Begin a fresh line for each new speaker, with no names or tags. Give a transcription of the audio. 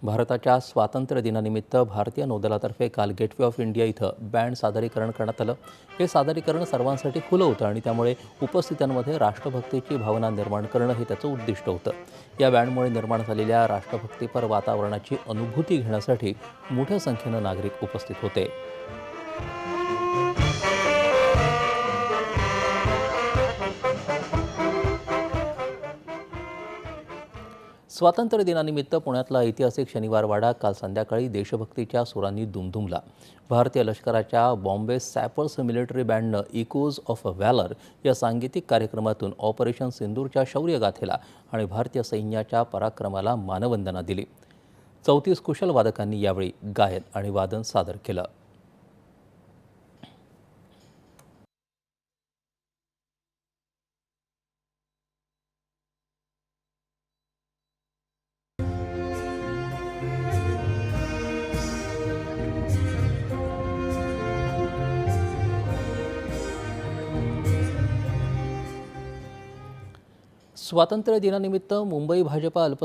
भारताच्या स्वातंत्र्य दिनानिमित्त भारतीय नौदलातर्फे काल गेटवे ऑफ इंडिया इथं बँड सादरीकरण करण्यात आलं. हे सादरीकरण सर्वांसाठी खुलं होतं आणि त्यामुळे उपस्थितांमध्ये राष्ट्रभक्तीची भावना निर्माण करणं हे त्याचं उद्दिष्ट होतं. या बँडमुळे निर्माण झालेल्या राष्ट्रभक्तीपर वातावरणाची अनुभूती घेण्यासाठी मोठ्या संख्येनं नागरिक उपस्थित होते. स्वातंत्र्य दिनानिमित्त पुण्यातला ऐतिहासिक शनिवार वाडा काल संध्याकाळी देशभक्तीच्या सुरांनी दुमदुमला. भारतीय लष्कराच्या बॉम्बे सॅपर्स मिलिटरी बँडनं इकोज ऑफ व्हॅलर या सांगीतिक कार्यक्रमातून ऑपरेशन सिंदूरच्या शौर्यगाथेला आणि भारतीय सैन्याच्या पराक्रमाला मानवंदना दिली. 34 कुशल वादकांनी यावेळी गायन आणि वादन सादर केलं. स्वातंत्र्य दिनानिमित्त मुंबई भाजपा